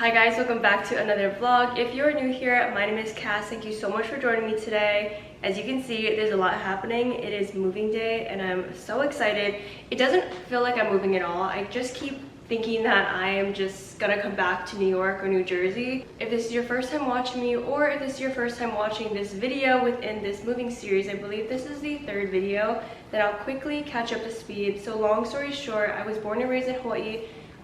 Hi guys, welcome back to another vlog. If you're new here, my name is Cass. Thank you so much for joining me today. As you can see, there's a lot happening. It is moving day and I'm so excited. It doesn't feel like I'm moving at all. I just keep thinking that I am just gonna come back to New York or New Jersey. If this is your first time watching me, or if this is your first time watching this video within this moving series, I believe this is the third video, then I'll quickly catch up to speed. So long story short, I was born and raised in Hawaii,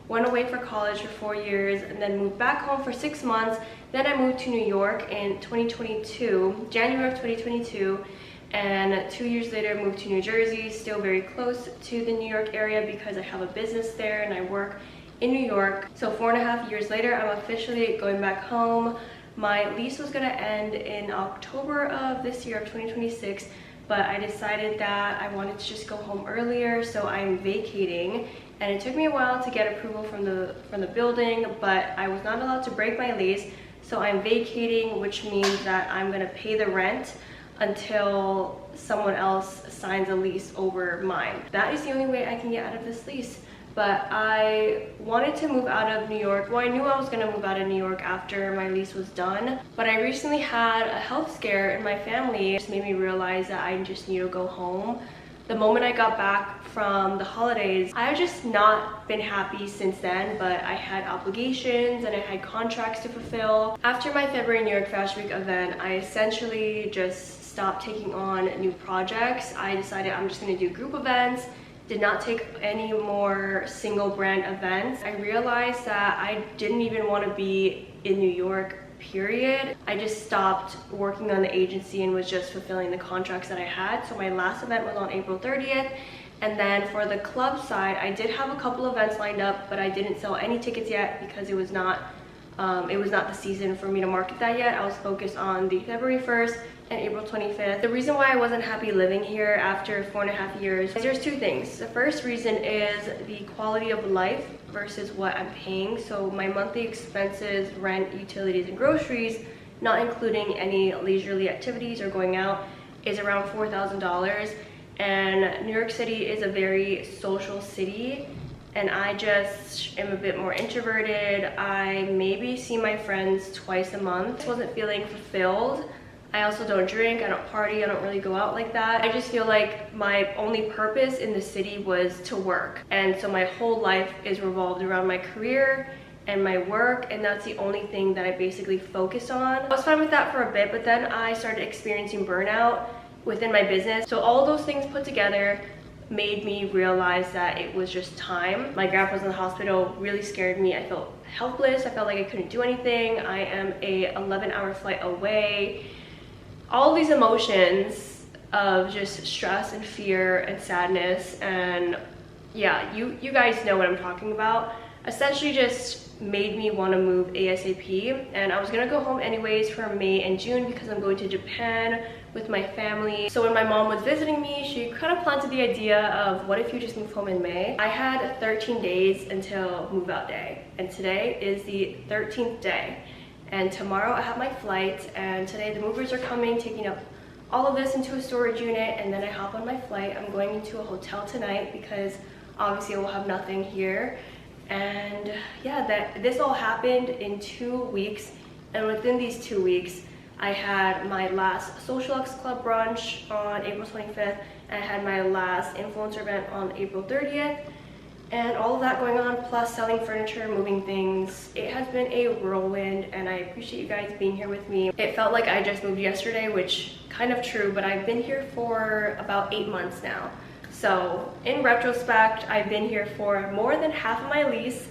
went away for college for 4 years, and then moved back home for 6 months. Then I moved to New York in 2022, January of 2022, and 2 years later moved to New Jersey, still very close to the New York area because I have a business there and I work in New York. So 4.5 years later, I'm officially going back home. My lease was gonna end in October of this year of 2026, but I decided that I wanted to just go home earlier, so I'm vacating. And it took me a while to get approval from the building, but I was not allowed to break my lease, so I'm vacating, which means that I'm gonna pay the rent until someone else signs a lease over mine. That is the only way I can get out of this lease. But I wanted to move out of New York. Well, I knew I was gonna move out of New York after my lease was done, but I recently had a health scare in my family. It just made me realize that I just need to go home. The moment I got back from the holidays, I've just not been happy since then, but I had obligations and I had contracts to fulfill. After my February New York Fashion Week event, I essentially just stopped taking on new projects. I decided I'm just gonna do group events, did not take any more single brand events. I realized that I didn't even want to be in New York, period. I just stopped working on the agency and was just fulfilling the contracts that I had. So my last event was on April 30th. And then for the club side, I did have a couple events lined up, but I didn't sell any tickets yet because it was not the season for me to market that yet. I was focused on the February 1st and April 25th. The reason why I wasn't happy living here after 4.5 years, there's two things. The first reason is the quality of life versus what I'm paying. So my monthly expenses, rent, utilities, and groceries, not including any leisurely activities or going out, is around $4,000. And New York City is a very social city, and I just am a bit more introverted. I maybe see my friends twice a month. I wasn't feeling fulfilled. I also don't drink, I don't party, I don't really go out like that. I just feel like my only purpose in the city was to work. And so my whole life is revolved around my career and my work, and that's the only thing that I basically focus on. I was fine with that for a bit, but then I started experiencing burnout within my business. So all those things put together made me realize that it was just time. My grandpa's in the hospital, really scared me. I felt helpless, I felt like I couldn't do anything. I am a 11-hour flight away. All these emotions of just stress and fear and sadness, and yeah, you guys know what I'm talking about, essentially just made me want to move ASAP. And I was gonna go home anyways for May and June because I'm going to Japan with my family. So when my mom was visiting me, she kind of planted the idea of, what if you just move home in May? I had 13 days until move out day, and today is the 13th day. And tomorrow I have my flight, and today the movers are coming, taking up all of this into a storage unit, and then I hop on my flight. I'm going into a hotel tonight because obviously I will have nothing here. And yeah, this all happened in 2 weeks, and within these 2 weeks, I had my last Social LUXE Club brunch on April 25th, and I had my last influencer event on April 30th. And all of that going on, plus selling furniture, moving things. It has been a whirlwind, and I appreciate you guys being here with me. It felt like I just moved yesterday, which kind of true, but I've been here for about 8 months now. So in retrospect, I've been here for more than half of my lease,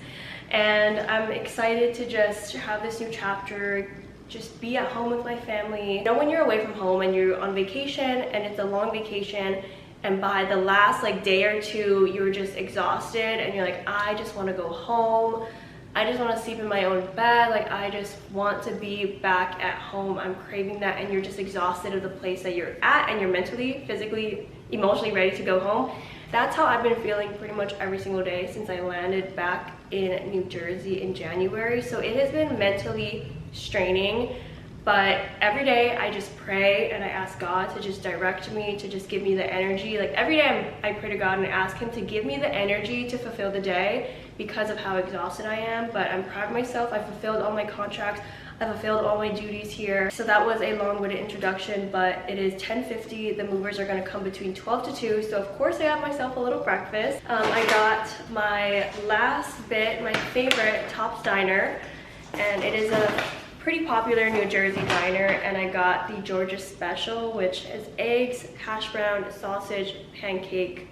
and I'm excited to just have this new chapter, just be at home with my family. You know, when you're away from home and you're on vacation and it's a long vacation, and by the last day or two, you're just exhausted and you're like, I just want to go home. I just want to sleep in my own bed. I just want to be back at home. I'm craving that, and you're just exhausted of the place that you're at, and you're mentally, physically, emotionally ready to go home. That's how I've been feeling pretty much every single day since I landed back in New Jersey in January. So it has been mentally straining. But every day I just pray and I ask God to just direct me, to just give me the energy. Every day I pray to God and ask him to give me the energy to fulfill the day, because of how exhausted I am, but I'm proud of myself. I fulfilled all my contracts. I fulfilled all my duties here. So that was a long-winded introduction, but it is 10:50. The movers are gonna come between 12 to 2. So of course I got myself a little breakfast. I got my last bit, my favorite, Tops Diner. And it is a pretty popular New Jersey diner. And I got the Georgia Special, which is eggs, hash brown, sausage, pancake,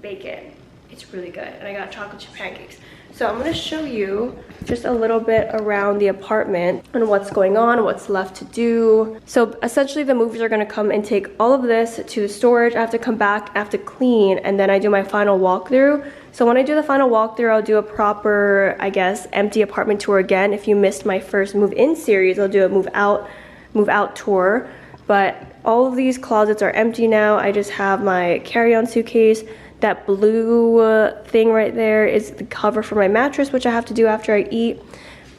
bacon. It's really good. And I got chocolate chip pancakes. So I'm gonna show you just a little bit around the apartment and what's going on, what's left to do. So essentially the movers are gonna come and take all of this to the storage. I have to come back, I have to clean, and then I do my final walkthrough. So when I do the final walkthrough, I'll do a proper, I guess, empty apartment tour again. If you missed my first move-in series, I'll do a move-out tour. But all of these closets are empty now. I just have my carry-on suitcase. That blue thing right there is the cover for my mattress, which I have to do after I eat.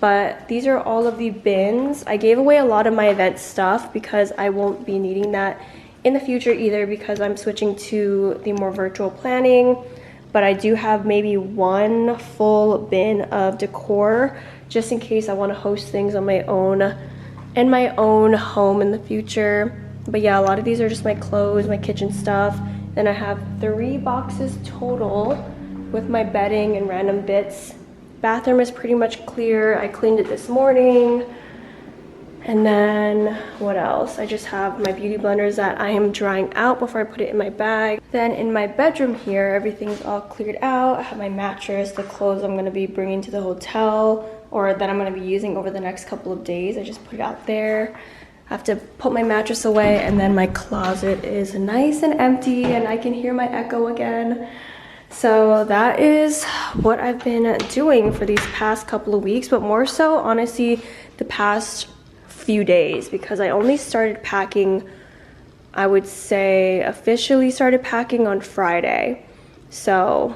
But these are all of the bins. I gave away a lot of my event stuff because I won't be needing that in the future either, because I'm switching to the more virtual planning. But I do have maybe one full bin of decor just in case I want to host things on my own in my own home in the future. But yeah, a lot of these are just my clothes, my kitchen stuff. Then I have 3 boxes total with my bedding and random bits. Bathroom is pretty much clear. I cleaned it this morning. And then what else? I just have my beauty blenders that I am drying out before I put it in my bag. Then in my bedroom here, everything's all cleared out. I have my mattress, the clothes I'm gonna be bringing to the hotel or that I'm gonna be using over the next couple of days. I just put it out there. I have to put my mattress away, and then my closet is nice and empty and I can hear my echo again. So that is what I've been doing for these past couple of weeks, but more so honestly the past few days, because I only started packing, I would say officially started packing on Friday. So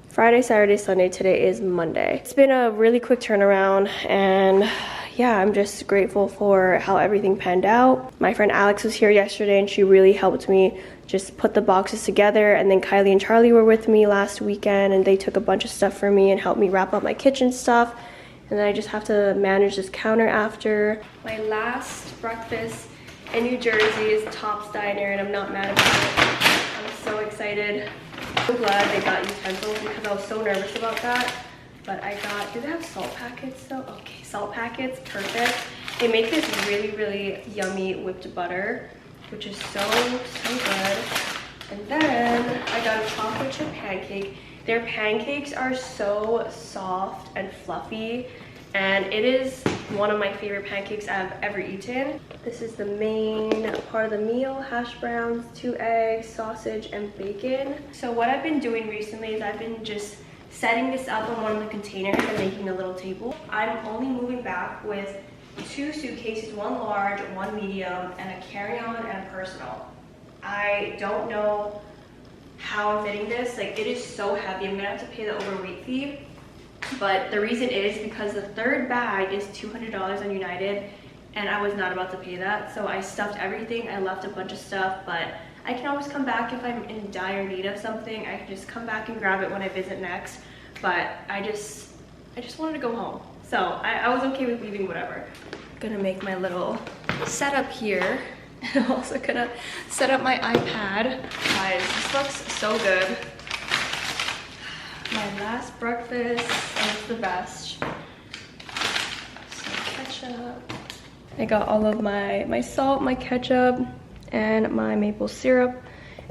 Friday, Saturday, Sunday, today is Monday. It's been a really quick turnaround, and yeah, I'm just grateful for how everything panned out. My friend Alex was here yesterday and she really helped me just put the boxes together, and then Kylie and Charlie were with me last weekend and they took a bunch of stuff for me and helped me wrap up my kitchen stuff. And then I just have to manage this counter after. My last breakfast in New Jersey is Tops Diner, and I'm not mad about it. I'm so excited. I'm so glad they got utensils because I was so nervous about that. But I got, do they have salt packets though? Okay, salt packets, perfect. They make this really, really yummy whipped butter, which is so good. And then I got a chocolate chip pancake. Their pancakes are so soft and fluffy, and it is one of my favorite pancakes I've ever eaten. This is the main part of the meal: hash browns, 2 eggs, sausage, and bacon. So what I've been doing recently is I've been just setting this up on one of the containers and making a little table. I'm only moving back with 2 suitcases, 1 large, 1 medium, and a carry-on and a personal. I don't know how I'm fitting this. Like, it is so heavy. I'm gonna have to pay the overweight fee. But the reason is because the 3rd bag is $200 on United, and I was not about to pay that. So I stuffed everything. I left a bunch of stuff, but I can always come back if I'm in dire need of something. I can just come back and grab it when I visit next. But I just wanted to go home. So I was okay with leaving whatever. I'm gonna make my little setup here. I'm also gonna set up my iPad. Guys, this looks so good. My last breakfast, and it's the best. Some ketchup. I got all of my salt, my ketchup, and my maple syrup.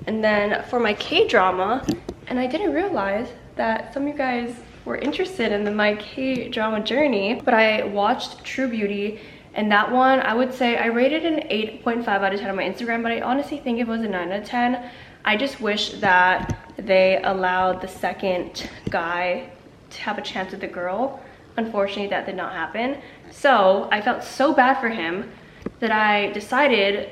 And then for my K-drama, and I didn't realize that some of you guys were interested in my K-drama journey, but I watched True Beauty, and that one, I would say I rated an 8.5 out of 10 on my Instagram, but I honestly think it was a 9 out of 10. I just wish that they allowed the second guy to have a chance with the girl. Unfortunately, that did not happen. So I felt so bad for him that I decided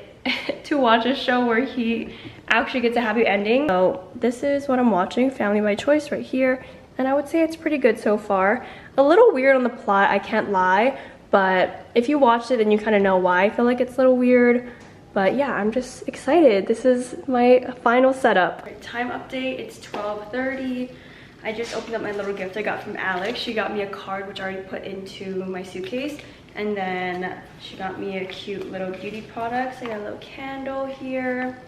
to watch a show where he actually gets a happy ending. So this is what I'm watching, Family by Choice right here, and I would say it's pretty good so far. A little weird on the plot, I can't lie, but if you watched it then you kind of know why I feel like it's a little weird. But yeah, I'm just excited. This is my final setup. Time update, it's 12:30. I just opened up my little gift I got from Alex. She got me a card which I already put into my suitcase. And then she got me a cute little beauty product. So I got a little candle here,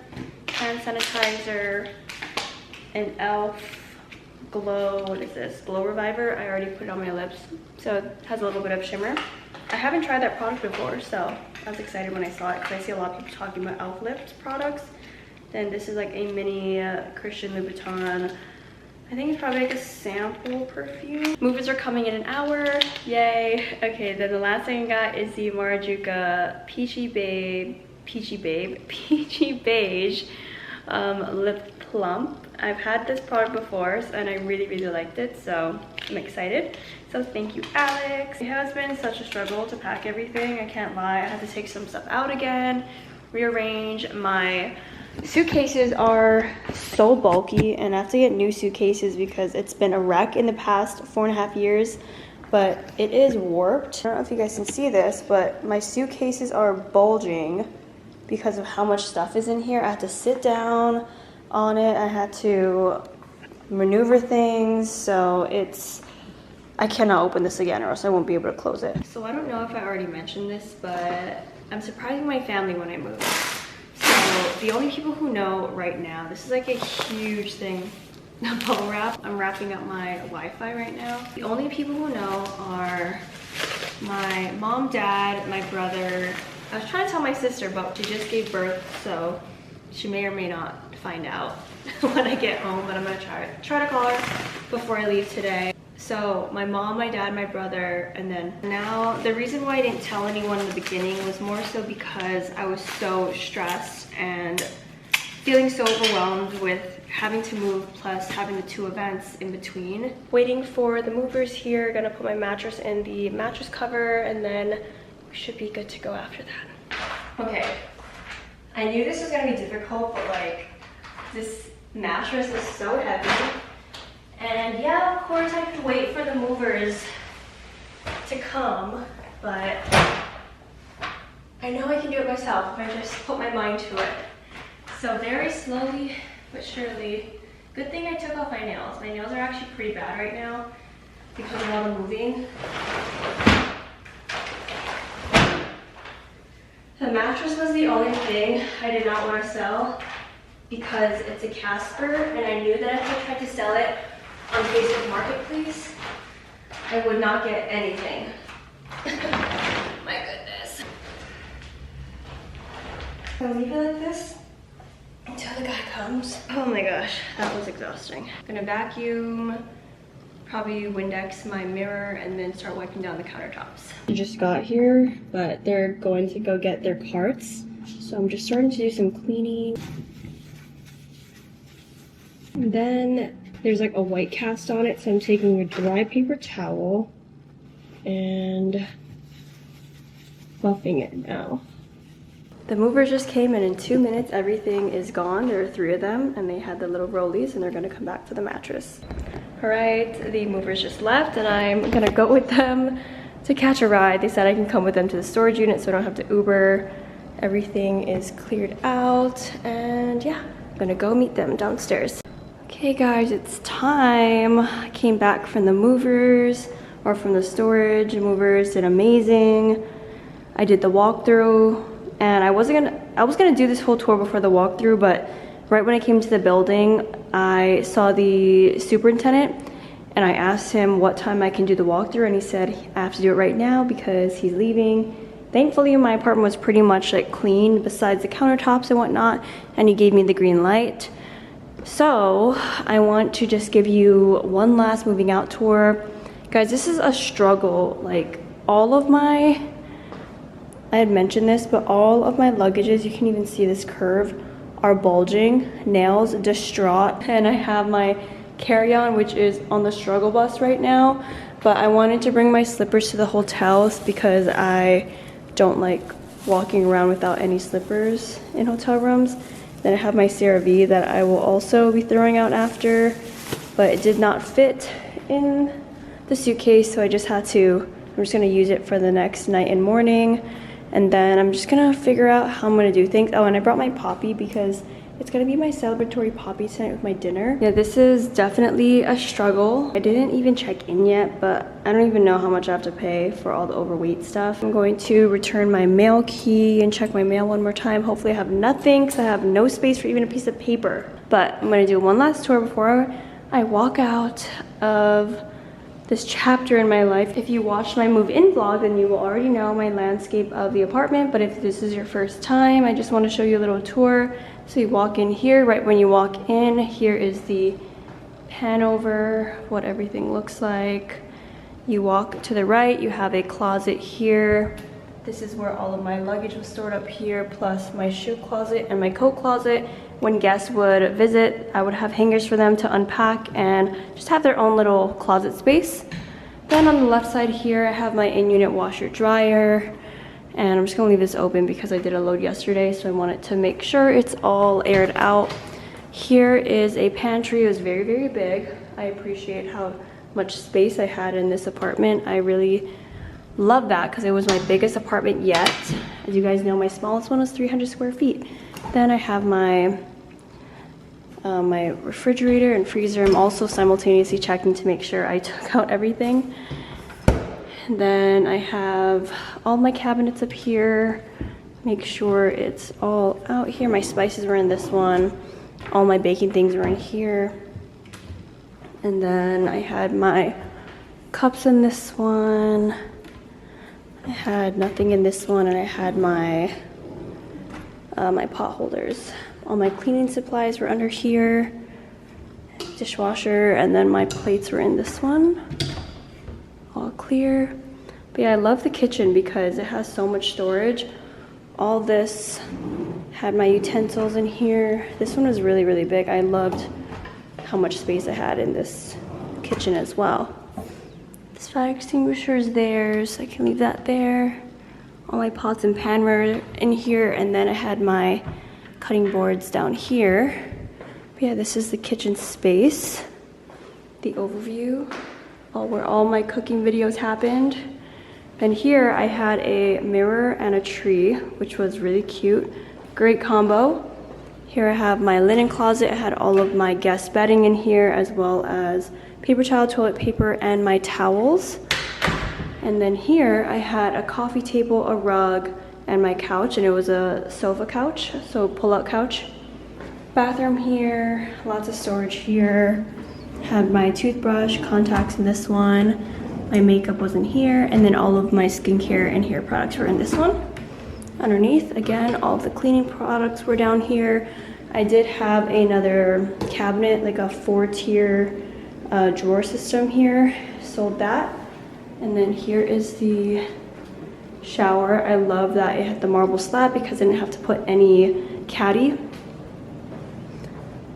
hand sanitizer, an e.l.f. glow, what is this? Glow Reviver. I already put it on my lips. So it has a little bit of shimmer. I haven't tried that product before, so I was excited when I saw it because I see a lot of people talking about e.l.f. lips products. Then this is like a mini Christian Louboutin. I think it's probably like a sample perfume. Movers are coming in an hour. Yay. Okay, then the last thing I got is the Marajuka Peachy Beige Lip Plump. I've had this product before and I really liked it, so I'm excited. So thank you, Alex. It has been such a struggle to pack everything. I can't lie. I had to take some stuff out again, rearrange. My suitcases are so bulky and I have to get new suitcases because it's been a wreck in the past 4.5 years, but it is warped. I don't know if you guys can see this, but my suitcases are bulging because of how much stuff is in here. I had to sit down on it. I had to maneuver things, so I cannot open this again or else I won't be able to close it. So I don't know if I already mentioned this, but I'm surprising my family when I move. So the only people who know right now, this is like a huge thing, bubble wrap. I'm wrapping up my Wi-Fi right now. The only people who know are my mom, dad, my brother. I was trying to tell my sister, but she just gave birth, so she may or may not find out when I get home, but I'm gonna try to call her before I leave today. So my mom, my dad, my brother, and then now the reason why I didn't tell anyone in the beginning was more so because I was so stressed and feeling so overwhelmed with having to move plus having the 2 events in between. Waiting for the movers here, gonna put my mattress in the mattress cover and then we should be good to go after that. Okay, I knew this was gonna be difficult, but like this mattress is so heavy. And yeah, of course I could wait for the movers to come, but I know I can do it myself if I just put my mind to it. So very slowly but surely. Good thing I took off my nails. My nails are actually pretty bad right now because of all the moving. The mattress was the only thing I did not want to sell because it's a Casper, and I knew that if I tried to sell it on Facebook Marketplace, I would not get anything. My goodness. I'll leave it like this until the guy comes. Oh my gosh, that was exhausting. I'm gonna vacuum, probably Windex my mirror, and then start wiping down the countertops. I just got here, but they're going to go get their parts. So I'm just starting to do some cleaning. And then there's like a white cast on it, so I'm taking a dry paper towel and fluffing it now. The movers just came and in 2 minutes everything is gone. There are 3 of them and they had the little rollies and they're gonna come back for the mattress. All right, the movers just left and I'm gonna go with them to catch a ride. They said I can come with them to the storage unit so I don't have to Uber. Everything is cleared out and yeah, I'm gonna go meet them downstairs. Okay guys, it's time. I came back from the movers, or from the storage. The movers did amazing. I did the walkthrough, and I was gonna do this whole tour before the walkthrough, but right when I came to the building, I saw the superintendent, and I asked him what time I can do the walkthrough, and he said I have to do it right now because he's leaving. Thankfully, my apartment was pretty much like clean besides the countertops and whatnot, and he gave me the green light. So I want to just give you one last moving out tour. Guys, this is a struggle. Like all of my, I had mentioned this, but all of my luggages, you can even see this curve, are bulging. Nails distraught. And I have my carry-on, which is on the struggle bus right now. But I wanted to bring my slippers to the hotels because I don't like walking around without any slippers in hotel rooms. Then I have my CeraVe that I will also be throwing out after, but it did not fit in the suitcase, so I just had to, I'm just gonna use it for the next night and morning, and then I'm just gonna figure out how I'm gonna do things. Oh, and I brought my Poppy because It's gonna be my celebratory poppy tonight with my dinner. Yeah, this is definitely a struggle. I didn't even check in yet, but I don't even know how much I have to pay for all the overweight stuff. I'm going to return my mail key and check my mail one more time. Hopefully I have nothing because I have no space for even a piece of paper. But I'm gonna do one last tour before I walk out of this chapter in my life. If you watched my move-in vlog, then you will already know my landscape of the apartment. But if this is your first time, I just want to show you a little tour. So you walk in here. Right when you walk in, here is the pan over, what everything looks like. You walk to the right, you have a closet here. This is where all of my luggage was stored up here, plus my shoe closet and my coat closet. When guests would visit, I would have hangers for them to unpack and just have their own little closet space. Then on the left side here, I have my in-unit washer dryer. And I'm just gonna leave this open because I did a load yesterday, so I wanted to make sure it's all aired out. Here is a pantry. It was very, very big. I appreciate how much space I had in this apartment. I really love that because it was my biggest apartment yet. As you guys know, my smallest one was 300 square feet. Then I have my my refrigerator and freezer. I'm also simultaneously checking to make sure I took out everything. And then I have all my cabinets up here. Make sure it's all out here. My spices were in this one. All my baking things were in here. And then I had my cups in this one. I had nothing in this one, and I had my my pot holders. All my cleaning supplies were under here. Dishwasher, and then my plates were in this one. All clear. But yeah, I love the kitchen because it has so much storage. All this had my utensils in here. This one was really, really big. I loved how much space I had in this kitchen as well. This fire extinguisher is there, so I can leave that there. All my pots and pan were in here, and then I had my cutting boards down here. But yeah, this is the kitchen space. The overview. Where all my cooking videos happened. And here I had a mirror and a tree, which was really cute. Great combo. Here I have my linen closet. I had all of my guest bedding in here, as well as paper towel, toilet paper, and my towels. And then here I had a coffee table, a rug, and my couch, and it was a sofa couch, so pull-out couch. Bathroom here, lots of storage here. Had my toothbrush, contacts in this one. My makeup was in here, and then all of my skincare and hair products were in this one. Underneath, again, all of the cleaning products were down here. I did have another cabinet, like a 4-tier drawer system here. Sold that. And then here is the shower. I love that it had the marble slab because I didn't have to put any caddy.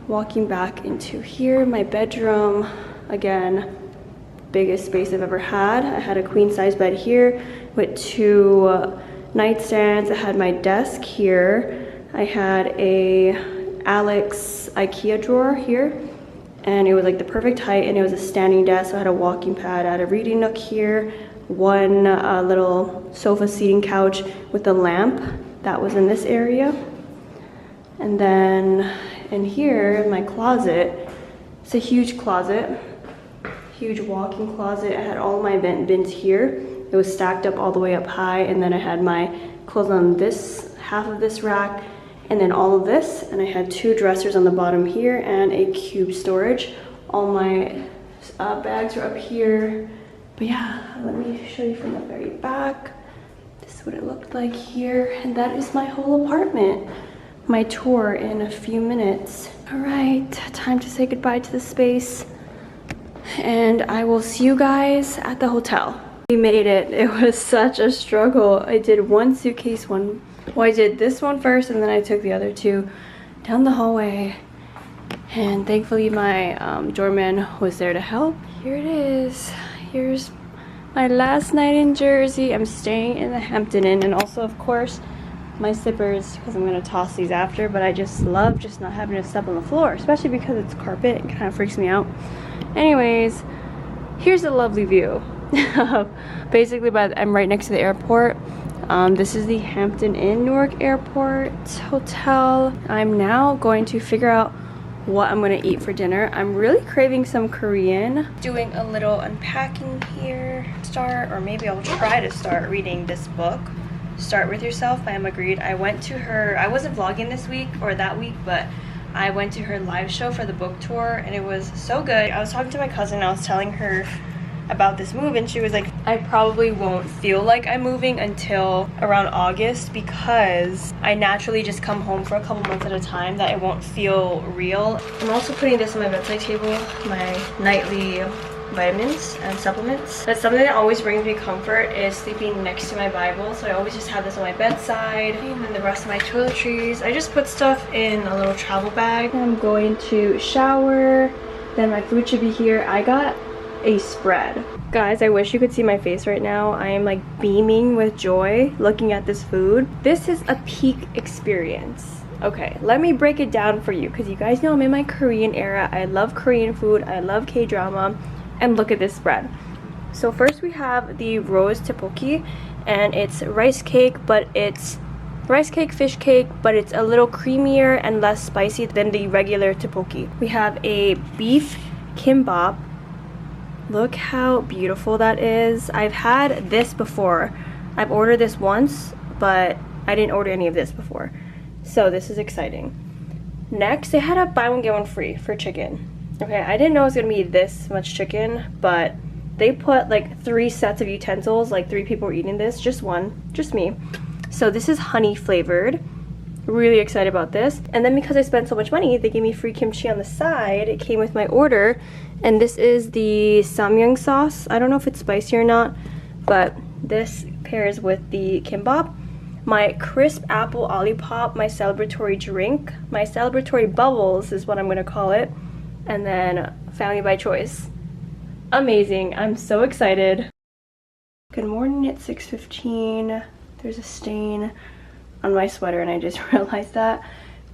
Walking back into here, my bedroom, again, biggest space I've ever had. I had a queen size bed here with 2 nightstands. I had my desk here. I had a LUXE IKEA drawer here, and it was like the perfect height, and it was a standing desk. So I had a walking pad. I had a reading nook here, one little sofa seating couch with a lamp that was in this area. And then in here, in my closet, it's a huge closet, huge walk-in closet. I had all my bins here. It was stacked up all the way up high, and then I had my clothes on this half of this rack, and then all of this, and I had 2 dressers on the bottom here and a cube storage. All my bags are up here. But yeah, let me show you from the very back. This is what it looked like here, and that is my whole apartment. My tour in a few minutes. All right, time to say goodbye to the space, and I will see you guys at the hotel. We made it. It was such a struggle. I did one suitcase, I did this one first, and then I took the other 2 down the hallway, and thankfully my doorman was there to help. Here it is. Here's my last night in Jersey. I'm staying in the Hampton Inn, and also, of course, my slippers, because I'm going to toss these after, but I just love just not having to step on the floor, especially because it's carpet. It kind of freaks me out. Anyways, here's a lovely view. Basically, I'm right next to the airport. This is the Hampton Inn Newark Airport Hotel. I'm now going to figure out what I'm gonna eat for dinner. I'm really craving some Korean. Doing a little unpacking here. Or maybe I'll try to start reading this book. Start With Yourself by Emma Grede. I went to her, I wasn't vlogging this week or that week, but I went to her live show for the book tour and it was so good. I was talking to my cousin, I was telling her about this move and she was like, I probably won't feel like I'm moving until around August because I naturally just come home for a couple months at a time, that it won't feel real. I'm also putting this on my bedside table, my nightly vitamins and supplements. That's something that always brings me comfort, is sleeping next to my Bible. So I always just have this on my bedside, and then the rest of my toiletries. I just put stuff in a little travel bag. I'm going to shower, then my food should be here. I got a spread. Guys, I wish you could see my face right now. I am like beaming with joy looking at this food. This is a peak experience. Okay, let me break it down for you because you guys know I'm in my Korean era. I love Korean food, I love K-drama, and look at this spread. So first we have the rose tteokbokki, and it's rice cake, but it's rice cake, fish cake, but it's a little creamier and less spicy than the regular tteokbokki. We have a beef kimbap. Look how beautiful that is. I've had this before. I've ordered this once, but I didn't order any of this before. So this is exciting. Next, they had a buy one get one free for chicken. Okay, I didn't know it was gonna be this much chicken, but they put like 3 sets of utensils, like 3 people were eating this, just one, just me. So this is honey flavored. Really excited about this. And then because I spent so much money, they gave me free kimchi on the side. It came with my order. And this is the samyang sauce. I don't know if it's spicy or not, but this pairs with the kimbap. My crisp apple olipop, my celebratory drink, my celebratory bubbles is what I'm gonna call it. And then family by choice. Amazing, I'm so excited. Good morning, it's 6:15. There's a stain on my sweater and I just realized that,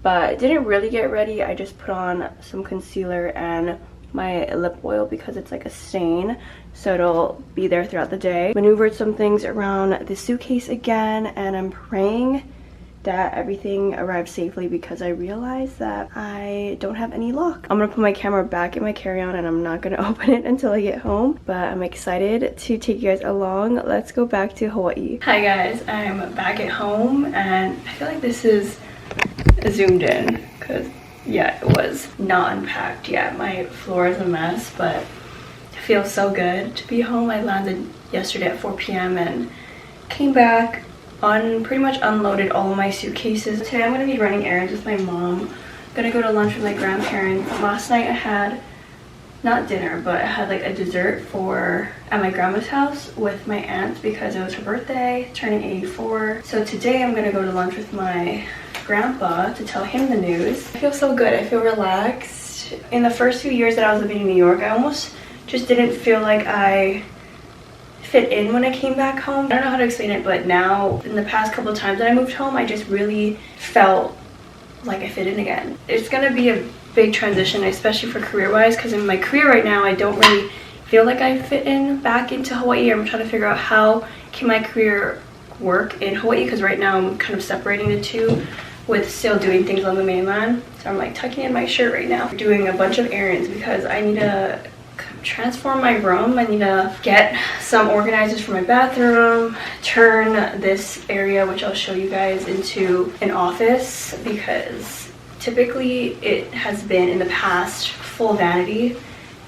but I didn't really get ready. I just put on some concealer and my lip oil because it's like a stain, so it'll be there throughout the day. Maneuvered some things around the suitcase again, and I'm praying that everything arrived safely because I realized that I don't have any lock. I'm gonna put my camera back in my carry-on and I'm not gonna open it until I get home, but I'm excited to take you guys along. Let's go back to Hawaii. Hi guys, I'm back at home and I feel like this is zoomed in because yeah, it was not unpacked yet. My floor is a mess, but it feels so good to be home. I landed yesterday at 4 p.m. and came back, pretty much unloaded all of my suitcases. Today I'm gonna be running errands with my mom. I'm gonna go to lunch with my grandparents. Last night I had, not dinner, but I had like a dessert at my grandma's house with my aunt because it was her birthday, turning 84. So today I'm gonna go to lunch with my grandpa to tell him the news. I feel so good, I feel relaxed. In the first few years that I was living in New York, I almost just didn't feel like I fit in when I came back home. I don't know how to explain it, but now in the past couple of times that I moved home, I just really felt like I fit in again. It's gonna be a big transition, especially for career-wise, because in my career right now, I don't really feel like I fit in back into Hawaii. I'm trying to figure out how can my career work in Hawaii, because right now I'm kind of separating the two with still doing things on the mainland. So I'm like tucking in my shirt right now, doing a bunch of errands because I need to transform my room. I need to get some organizers for my bathroom, turn this area, which I'll show you guys, into an office because typically it has been in the past full vanity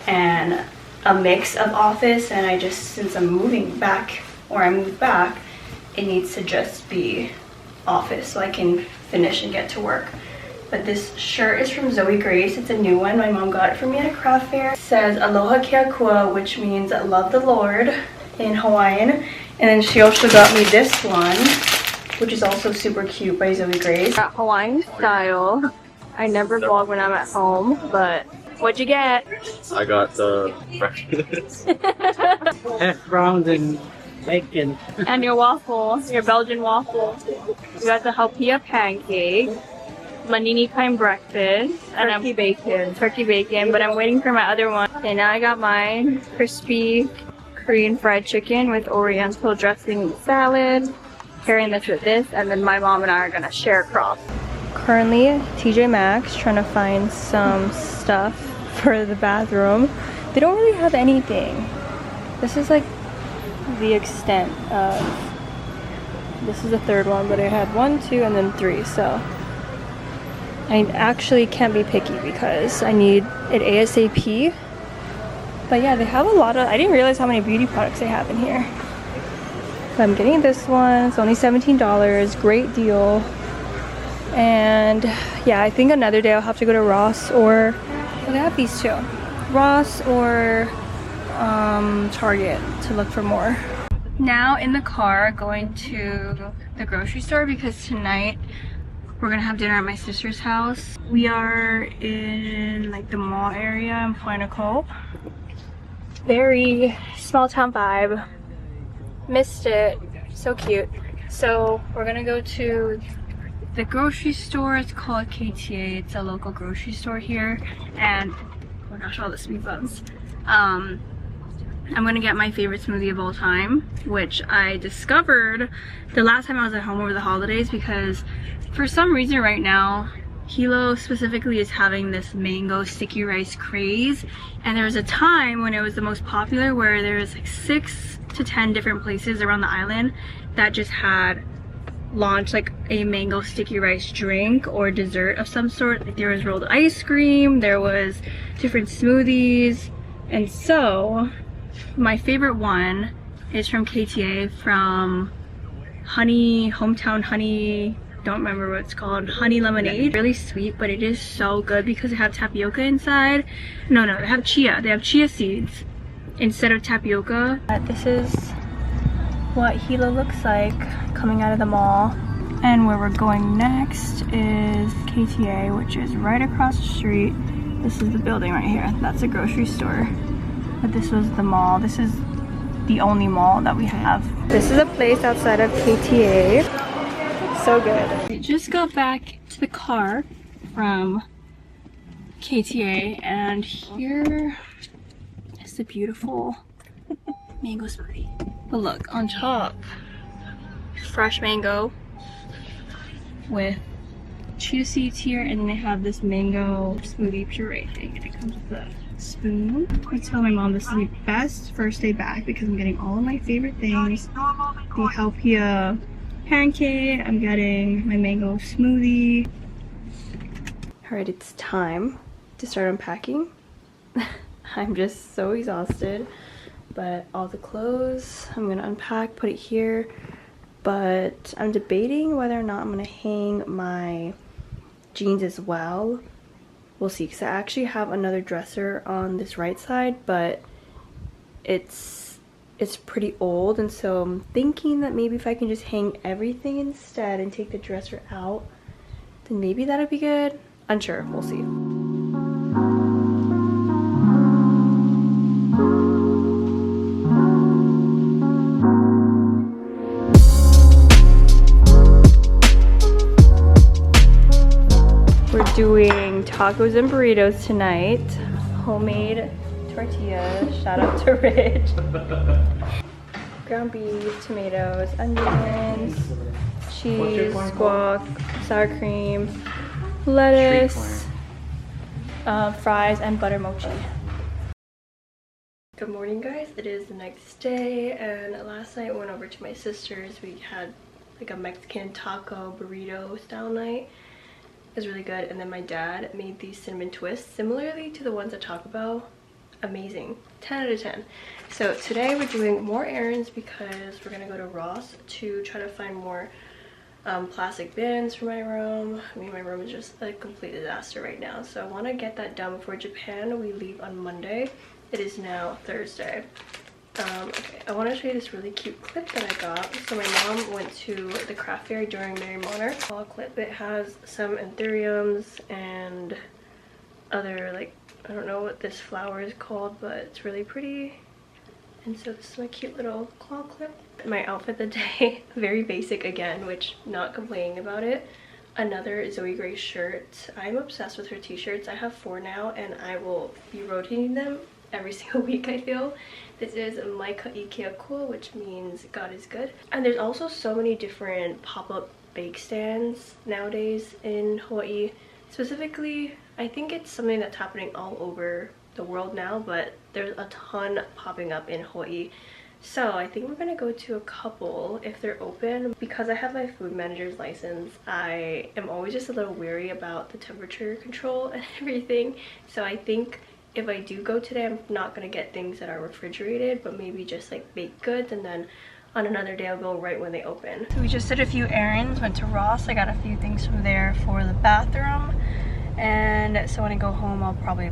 and a mix of office, and I just, since I'm moving back, or I moved back, it needs to just be office so I can finish and get to work. But this shirt is from Zoe Grace. It's a new one. My mom got it for me at a craft fair. It says Aloha Keakua, which means love the Lord in Hawaiian. And then she also got me this one, which is also super cute, by Zoe Grace. Got Hawaiian style. I never vlog when I'm at home, but what'd you get? I got the hash browns and bacon. And your waffle, your Belgian waffle. You got the Haupia pancake, manini kind breakfast, and turkey bacon, but I'm waiting for my other one. Okay, now I got mine, crispy Korean fried chicken with oriental dressing and salad. pairing this with this, and then my mom and I are gonna share across. Currently, TJ Maxx trying to find some stuff for the bathroom. They don't really have anything. This is like the extent of, this is the third one, but I had 1, 2, and then 3, so I actually can't be picky because I need it ASAP. But yeah, they have a lot of, I didn't realize how many beauty products they have in here. But I'm getting this one, it's only $17, great deal. And yeah, I think another day I'll have to go to Ross or, well, they have these two. Ross or Target to look for more. Now in the car going to the grocery store because tonight we're gonna have dinner at my sister's house. We are in like the mall area in Pointe-Coupé. Very small town vibe. Missed it. So cute. So we're gonna go to the grocery store. It's called KTA. It's a local grocery store here. And oh my gosh, all the speed bumps. I'm gonna get my favorite smoothie of all time, which I discovered the last time I was at home over the holidays, because for some reason right now Hilo specifically is having this mango sticky rice craze, and there was a time when it was the most popular where there was like 6 to 10 different places around the island that just had launched like a mango sticky rice drink or dessert of some sort. Like there was rolled ice cream, there was different smoothies, and so my favorite one is from KTA, from Honey, Hometown Honey, don't remember what it's called, Honey Lemonade. Really sweet, but it is so good because they have tapioca inside. No, they have chia. They have chia seeds instead of tapioca. This is what Hilo looks like coming out of the mall. And where we're going next is KTA, which is right across the street. This is the building right here. That's a grocery store. But this was the mall. This is the only mall that we have. This is a place outside of KTA. So good. We just got back to the car from KTA, and here is the beautiful mango smoothie. But look, on top, fresh mango with chia seeds here, and then they have this mango smoothie puree thing, and it comes with a spoon. I tell my mom this is my best first day back because I'm getting all of my favorite things. The Halpia pancake, I'm getting my mango smoothie. Alright, it's time to start unpacking. I'm just so exhausted, but all the clothes I'm gonna unpack, put it here, but I'm debating whether or not I'm gonna hang my jeans as well. We'll see, because I actually have another dresser on this right side, but it's pretty old, and so I'm thinking that maybe if I can just hang everything instead and take the dresser out, then maybe that'll be good. Unsure, we'll see. We're doing tacos and burritos tonight. Homemade tortillas. Shout out to Rich. Ground beef, tomatoes, onions, cheese, guac, sour cream, lettuce, fries, and butter mochi. Good morning, guys. It is the next day, and last night I went over to my sister's. We had like a Mexican taco burrito style night. It was really good. And then my dad made these cinnamon twists similarly to the ones at Taco Bell. Amazing. 10 out of 10. So today we're doing more errands because we're gonna go to Ross to try to find more plastic bins for my room. I mean, my room is just a complete disaster right now, so I want to get that done before Japan. We leave on Monday. It is now Thursday. Okay, I want to show you this really cute clip that I got. So my mom went to the craft fair during Mary Monarch. Small clip. It has some anthuriums and other, like, I don't know what this flower is called, but it's really pretty. And so this is my cute little claw clip. My outfit of the day, very basic again, which not complaining about it. Another Zoe Grace shirt. I'm obsessed with her t-shirts. I have 4 now, and I will be rotating them every single week, I feel. This is Mai Ikea Cool, which means God is good. And there's also so many different pop-up bake stands nowadays in Hawaii. Specifically, I think it's something that's happening all over the world now, but there's a ton popping up in Hawaii. So I think we're gonna go to a couple if they're open. Because I have my food manager's license, I am always just a little weary about the temperature control and everything. So I think if I do go today, I'm not gonna get things that are refrigerated, but maybe just like baked goods, and then on another day I'll go right when they open. So we just did a few errands, went to Ross. I got a few things from there for the bathroom, and so when I go home I'll probably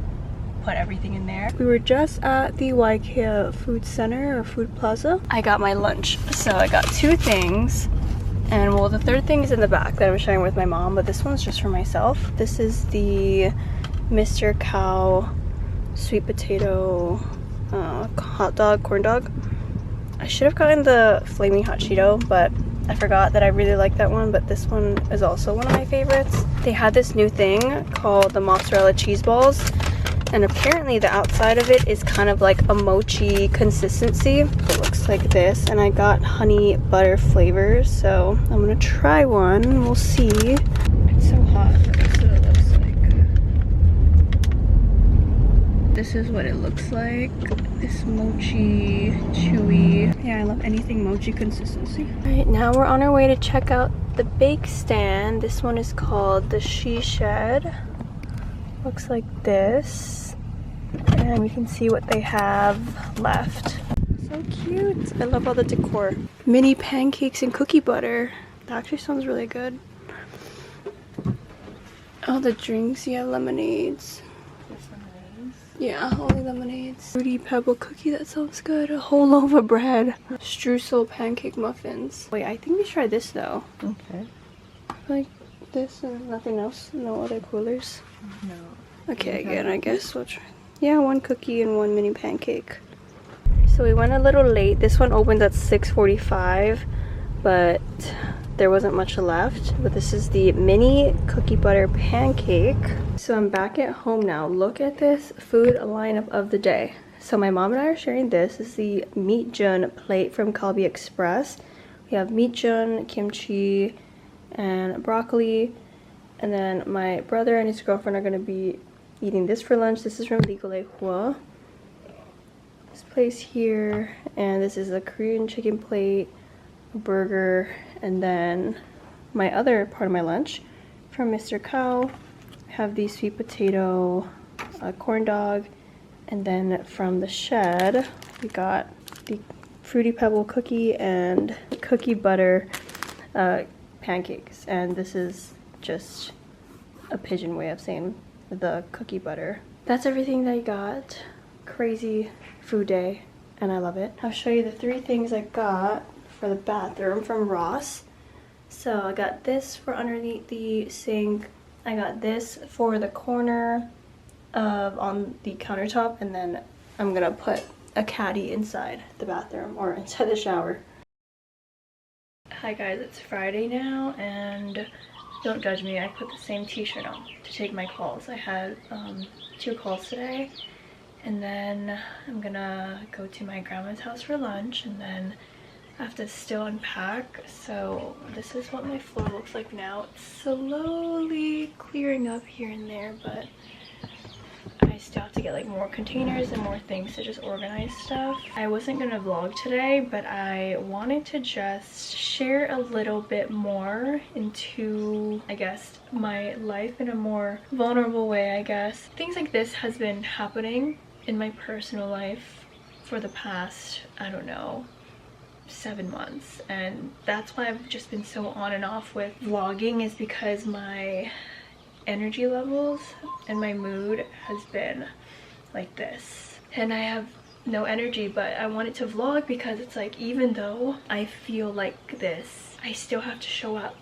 put everything in there. We were just at the Waikea Food Center or Food Plaza. I got my lunch, so I got 2 things, and well, the third thing is in the back that I'm sharing with my mom, but this one's just for myself. This is the Mr. Cow sweet potato hot dog, corn dog. I should have gotten the flaming hot Cheeto, but I forgot that I really like that one, but this one is also one of my favorites. They had this new thing called the mozzarella cheese balls, and apparently the outside of it is kind of like a mochi consistency. It looks like this, and I got honey butter flavors, so I'm gonna try one. We'll see. It's so hot, but this is what it looks like. This is what it looks like. This mochi, chewy. Yeah, I love anything mochi consistency. Alright, now we're on our way to check out the bake stand. This one is called the She Shed. Looks like this, and we can see what they have left. So cute. I love all the decor. Mini pancakes and cookie butter. That actually sounds really good. Oh, the drinks. Yeah, lemonades. Yeah, only lemonades. Fruity pebble cookie, that sounds good. A whole loaf of bread. Streusel pancake muffins. Wait, I think we try this though. Okay. Like this and nothing else. No other coolers. No. Okay, again, I guess we'll try. Yeah, 1 cookie and 1 mini pancake. So we went a little late. This one opened at 6:45, but there wasn't much left. But this is the mini cookie butter pancake. So I'm back at home now. Look at this food lineup of the day. So my mom and I are sharing this. This is the meat jun plate from Kalbi Express. We have meat jun, kimchi, and broccoli. And then my brother and his girlfriend are going to be eating this for lunch. This is from Ligole Hua. This place here, and this is a Korean chicken plate, a burger, and then my other part of my lunch from Mr. Cow. I have the sweet potato corn dog, and then from the Shed we got the fruity pebble cookie and cookie butter pancakes, and this is just a pigeon way of saying the cookie butter. That's everything that I got. Crazy food day, and I love it. I'll show you the 3 things I got for the bathroom from Ross. So I got this for underneath the sink. I got this for the corner on the countertop, and then I'm gonna put a caddy inside the bathroom or inside the shower. Hi guys, it's Friday now, and don't judge me, I put the same t-shirt on to take my calls. I had 2 calls today, and then I'm gonna go to my grandma's house for lunch, and then I have to still unpack. So this is what my floor looks like now. It's slowly clearing up here and there, but I still have to get like more containers and more things to just organize stuff. I wasn't gonna vlog today, but I wanted to just share a little bit more into, I guess, my life in a more vulnerable way, I guess. Things like this has been happening in my personal life for the past, I don't know, 7 months, and that's why I've just been so on and off with vlogging, is because my energy levels and my mood has been like this, and I have no energy. But I wanted to vlog because it's like, even though I feel like this, I still have to show up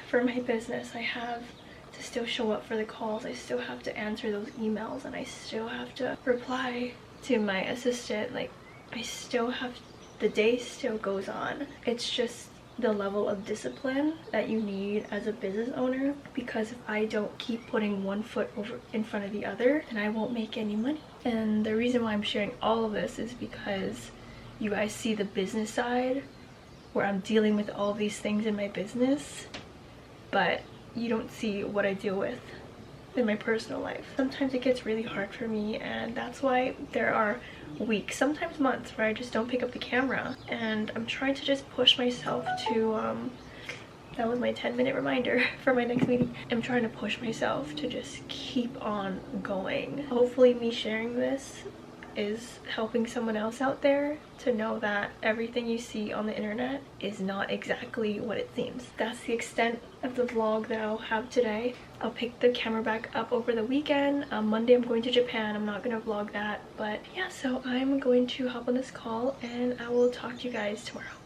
for my business. I have to still show up for the calls. I still have to answer those emails, and I still have to reply to my assistant. Like, I still have, the day still goes on. It's just the level of discipline that you need as a business owner, because if I don't keep putting one foot over in front of the other, then I won't make any money. And the reason why I'm sharing all of this is because you guys see the business side where I'm dealing with all these things in my business, but you don't see what I deal with in my personal life. Sometimes it gets really hard for me, and that's why there are weeks, sometimes months, where I just don't pick up the camera. And I'm trying to just push myself to that was my 10-minute reminder for my next meeting. I'm trying to push myself to just keep on going. Hopefully me sharing this is helping someone else out there to know that everything you see on the internet is not exactly what it seems. That's the extent of the vlog that I'll have today. I'll pick the camera back up over the weekend. Monday I'm going to Japan. I'm not gonna vlog that, but yeah, so I'm going to hop on this call and I will talk to you guys tomorrow.